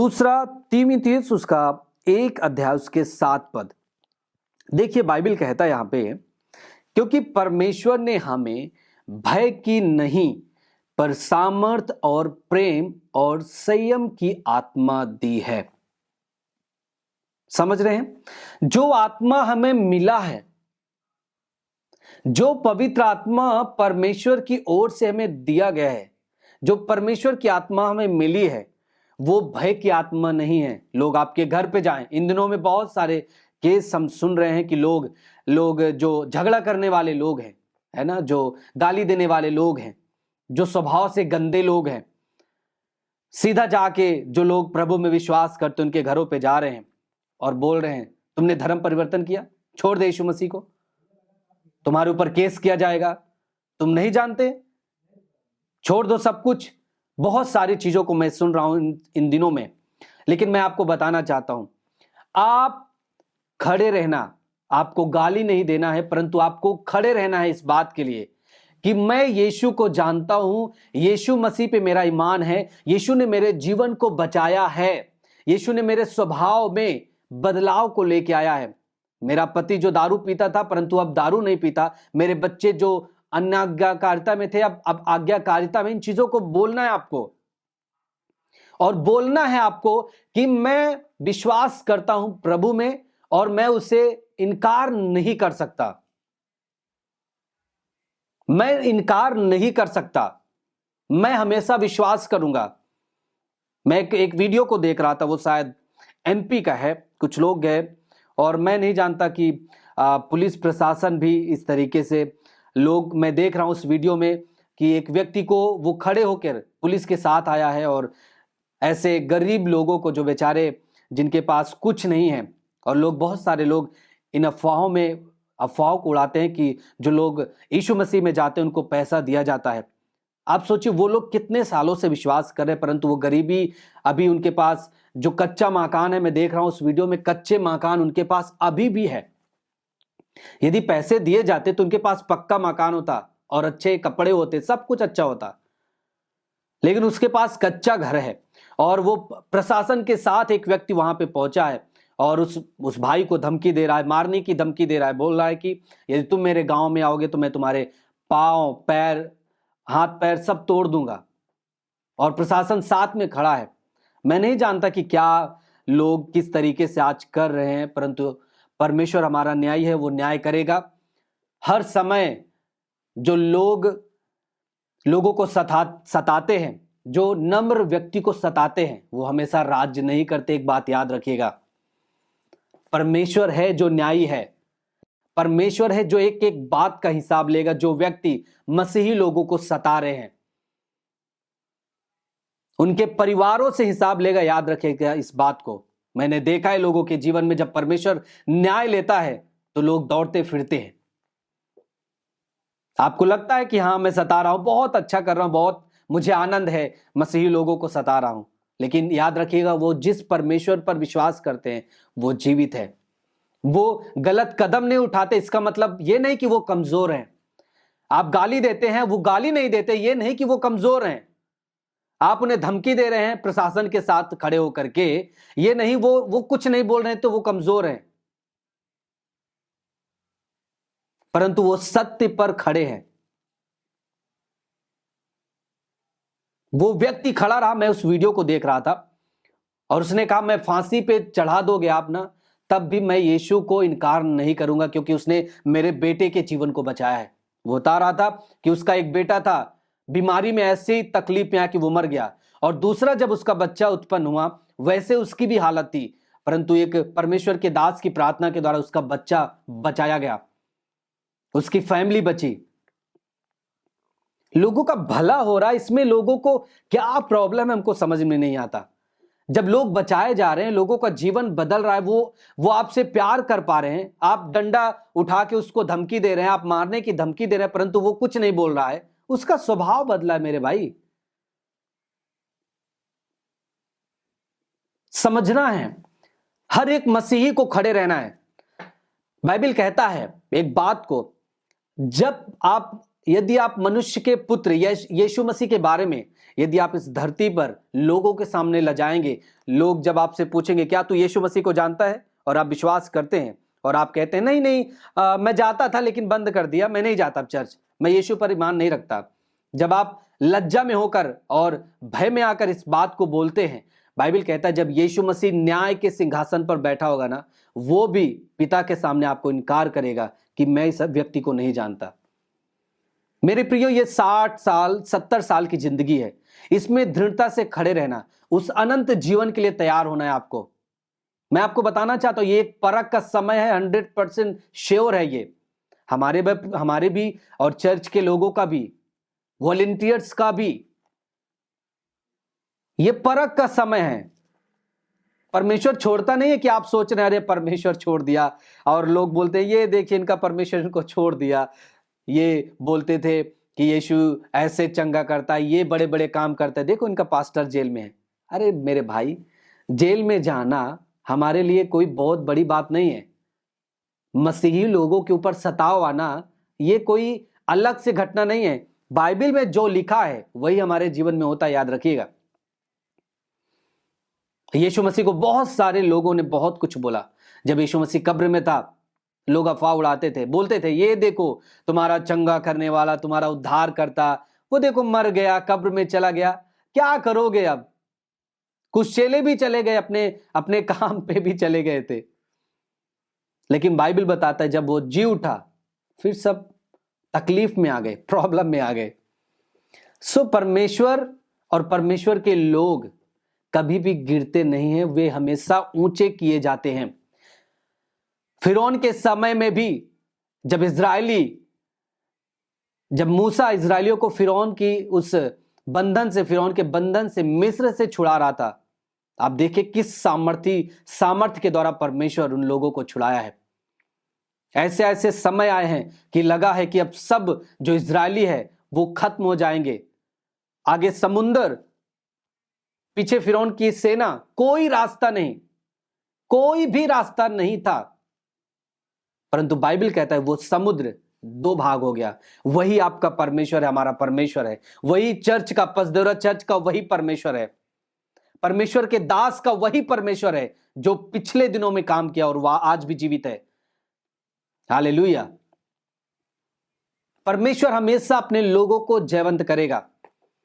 दूसरा तीमुथियुस उसका 1 अध्याय उसके 7 पद। देखिए बाइबल कहता है यहां पे, क्योंकि परमेश्वर ने हमें भय की नहीं पर सामर्थ और प्रेम और संयम की आत्मा दी है। समझ रहे हैं? जो आत्मा हमें मिला है, जो पवित्र आत्मा परमेश्वर की ओर से हमें दिया गया है, जो परमेश्वर की आत्मा हमें मिली है, वो भय की आत्मा नहीं है। लोग आपके घर पे जाएं, इन दिनों में बहुत सारे केस हम सुन रहे हैं कि लोग जो झगड़ा करने वाले लोग हैं, है ना, जो गाली देने वाले लोग हैं, जो स्वभाव से गंदे लोग हैं, सीधा जाके जो लोग प्रभु में विश्वास करते उनके घरों पे जा रहे हैं और बोल रहे हैं तुमने धर्म परिवर्तन किया, छोड़ दे यीशु मसीह को, तुम्हारे ऊपर केस किया जाएगा, तुम नहीं जानते, छोड़ दो सब कुछ। बहुत सारी चीजों को मैं सुन रहा हूं इन दिनों में। लेकिन मैं आपको बताना चाहता हूं, आप खड़े रहना, आपको गाली नहीं देना है, परंतु आपको खड़े रहना है इस बात के लिए कि मैं यीशु को जानता हूं, यीशु मसीह पे मेरा ईमान है, यीशु ने मेरे जीवन को बचाया है, यीशु ने मेरे स्वभाव में बदलाव को लेके आया है। मेरा पति जो दारू पीता था परंतु अब दारू नहीं पीता, मेरे बच्चे जो अनाज्ञाकारिता में थे अब आज्ञाकारिता में। इन चीजों को बोलना है आपको, और बोलना है आपको कि मैं विश्वास करता हूं प्रभु में और मैं उसे इनकार नहीं कर सकता, मैं इनकार नहीं कर सकता, मैं हमेशा विश्वास करूंगा। मैं एक वीडियो को देख रहा था, वो शायद एमपी का है, कुछ लोग गए और मैं नहीं जानता कि पुलिस प्रशासन भी इस तरीके से, लोग, मैं देख रहा हूं उस वीडियो में कि एक व्यक्ति को वो खड़े होकर पुलिस के साथ आया है और ऐसे गरीब लोगों को जो बेचारे जिनके पास कुछ नहीं है, और लोग, बहुत सारे लोग इन अफवाहों को उड़ाते हैं कि जो लोग यीशु मसीह में जाते हैं उनको पैसा दिया जाता है। आप सोचिए वो लोग कितने सालों से विश्वास कर रहे हैं, परंतु वो गरीबी अभी उनके पास, जो कच्चा मकान है, मैं देख रहा हूं उस वीडियो में, कच्चे मकान उनके पास अभी भी है। यदि पैसे दिए जाते तो उनके पास पक्का मकान होता और अच्छे कपड़े होते, सब कुछ अच्छा होता, लेकिन उसके पास कच्चा घर है। और वो प्रशासन के साथ एक व्यक्ति वहां पे पहुंचा है और उस भाई को धमकी दे रहा है, मारने की धमकी दे रहा है, बोल रहा है कि यदि तुम मेरे गांव में आओगे तो मैं तुम्हारे पांव, पैर, हाथ पैर सब तोड़ दूंगा। और प्रशासन साथ में खड़ा है। मैं नहीं जानता कि क्या लोग किस तरीके से आज कर रहे हैं, परंतु परमेश्वर हमारा न्यायी है, वो न्याय करेगा। हर समय जो लोगों को सताते हैं, जो नम्र व्यक्ति को सताते हैं, वो हमेशा राज्य नहीं करते। एक बात याद रखिएगा, परमेश्वर है जो न्यायी है, परमेश्वर है जो एक एक बात का हिसाब लेगा। जो व्यक्ति मसीही लोगों को सता रहे हैं उनके परिवारों से हिसाब लेगा, याद रखिएगा इस बात को। मैंने देखा है लोगों के जीवन में, जब परमेश्वर न्याय लेता है तो लोग दौड़ते फिरते हैं। आपको लगता है कि हाँ मैं सता रहा हूं, बहुत अच्छा कर रहा हूं, बहुत मुझे आनंद है, मसीही लोगों को सता रहा हूं, लेकिन याद रखिएगा वो जिस परमेश्वर पर विश्वास करते हैं वो जीवित है, वो गलत कदम नहीं उठाते। इसका मतलब ये नहीं कि वो कमजोर हैं। आप गाली देते हैं, वो गाली नहीं देते, ये नहीं कि वो कमजोर हैं। आप उन्हें धमकी दे रहे हैं प्रशासन के साथ खड़े होकर के, ये नहीं वो कुछ नहीं बोल रहे हैं तो वो कमजोर हैं, परंतु वो सत्य पर खड़े हैं। वो व्यक्ति खड़ा रहा, मैं उस वीडियो को देख रहा था, और उसने कहा मैं फांसी पे चढ़ा दोगे आप ना, तब भी मैं यीशु को इनकार नहीं करूंगा, क्योंकि उसने मेरे बेटे के जीवन को बचाया है। वो बता रहा था कि उसका एक बेटा था, बीमारी में ऐसी तकलीफ में आके वो मर गया, और दूसरा जब उसका बच्चा उत्पन्न हुआ वैसे उसकी भी हालत थी, परंतु एक परमेश्वर के दास की प्रार्थना के द्वारा उसका बच्चा बचाया गया, उसकी फैमिली बची। लोगों का भला हो रहा है, इसमें लोगों को क्या प्रॉब्लम है हमको समझ में नहीं आता। जब लोग बचाए जा रहे हैं, लोगों का जीवन बदल रहा है, वो आपसे प्यार कर पा रहे हैं, आप डंडा उठा के उसको धमकी दे रहे हैं, आप मारने की धमकी दे रहे हैं, परंतु वो कुछ नहीं बोल रहा है, उसका स्वभाव बदला है। मेरे भाई समझना है, हर एक मसीही को खड़े रहना है। बाइबल कहता है एक बात को, जब आप यदि आप मनुष्य के पुत्र यीशु मसीह के बारे में यदि आप इस धरती पर लोगों के सामने ले जाएंगे, लोग जब आपसे पूछेंगे क्या तू यीशु मसीह को जानता है, और आप विश्वास करते हैं और आप कहते हैं नहीं नहीं मैं जाता था लेकिन बंद कर दिया, मैं नहीं जाता चर्च, मैं यीशु पर ईमान नहीं रखता। जब आप लज्जा में होकर और भय में आकर इस बात को बोलते हैं, बाइबल कहता है जब यीशु मसीह न्याय के सिंहासन पर बैठा होगा ना, वो भी पिता के सामने आपको इनकार करेगा कि मैं इस व्यक्ति को नहीं जानता। मेरे प्रियो, ये 60 साल 70 साल की जिंदगी है, इसमें दृढ़ता से खड़े रहना, उस अनंत जीवन के लिए तैयार होना है आपको। मैं आपको बताना चाहता हूं ये एक परख का समय है, 100% श्योर है ये हमारे भी और चर्च के लोगों का भी, वॉलंटियर्स का भी। ये परख का समय है। परमेश्वर छोड़ता नहीं है कि आप सोच रहे हैं अरे परमेश्वर छोड़ दिया, और लोग बोलते हैं ये देखिए इनका परमेश्वर इनको छोड़ दिया। ये बोलते थे कि यीशु ऐसे चंगा करता है, ये बड़े बड़े काम करता है, देखो इनका पास्टर जेल में है। अरे मेरे भाई, जेल में जाना हमारे लिए कोई बहुत बड़ी बात नहीं है। मसीही लोगों के ऊपर सताव आना ये कोई अलग से घटना नहीं है। बाइबल में जो लिखा है वही हमारे जीवन में होता है, याद रखिएगा। यीशु मसीह को बहुत सारे लोगों ने बहुत कुछ बोला। जब यीशु मसीह कब्र में था, लोग अफवाह उड़ाते थे, बोलते थे ये देखो तुम्हारा चंगा करने वाला, तुम्हारा उद्धार करता, वो देखो मर गया, कब्र में चला गया, क्या करोगे अब। कुछ चेले भी चले गए, अपने काम पे भी चले गए थे। लेकिन बाइबल बताता है जब वो जी उठा, फिर सब तकलीफ में आ गए, प्रॉब्लम में आ गए। सो परमेश्वर और परमेश्वर के लोग कभी भी गिरते नहीं हैं, वे हमेशा ऊंचे किए जाते हैं। फिरौन के समय में भी जब मूसा इजराइलियों को फिरौन के बंधन से मिस्र से छुड़ा रहा था, आप देखिए किस सामर्थ्य के द्वारा परमेश्वर उन लोगों को छुड़ाया है। ऐसे ऐसे समय आए हैं कि लगा है कि अब सब जो इजरायली है वो खत्म हो जाएंगे। आगे समुंदर, पीछे फिरौन की सेना, कोई रास्ता नहीं, कोई भी रास्ता नहीं था। परंतु बाइबल कहता है वो समुद्र 2 भाग हो गया। वही आपका परमेश्वर है, हमारा परमेश्वर है। वही चर्च का, पसदौरा चर्च का वही परमेश्वर है। परमेश्वर के दास का वही परमेश्वर है जो पिछले दिनों में काम किया और वह आज भी जीवित है। हालेलुया। परमेश्वर हमेशा अपने लोगों को जयवंत करेगा।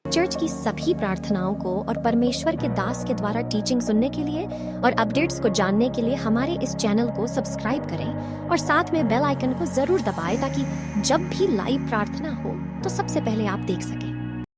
चर्च की सभी प्रार्थनाओं को और परमेश्वर के दास के द्वारा टीचिंग सुनने के लिए और अपडेट्स को जानने के लिए हमारे इस चैनल को सब्सक्राइब करें और साथ में बेल आइकन को जरूर दबाएं ताकि जब भी लाइव प्रार्थना हो तो सबसे पहले आप देख सकें।